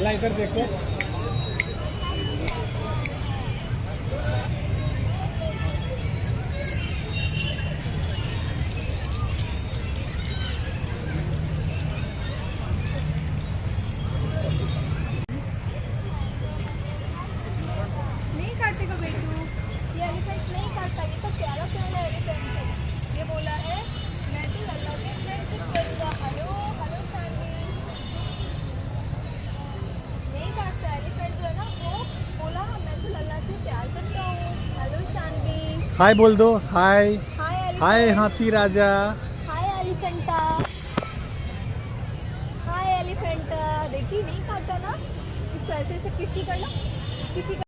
लल्ला इधर देखो। नहीं काटेगा बेटू, ये एलिफेंट नहीं काटता, ये तो प्यारा प्यारा एलिफेंट है। ये बोला है मैं तो लल्ला के फ्रेंडशिप करूँगा। हेलो हेलो शानवी, नहीं काटता एलिफेंट जो है ना, वो बोला मैं तो लल्ला से प्यार करता हूँ। हेलो शानवी, हाय बोल दो। हाय हाय हाय एलिफेंट, हाथी राजा। हाय एलिफेंटा, हाय एलिफेंटा। देखी नहीं काटता ना, इसको ऐसे ऐसे किसी करना, किसी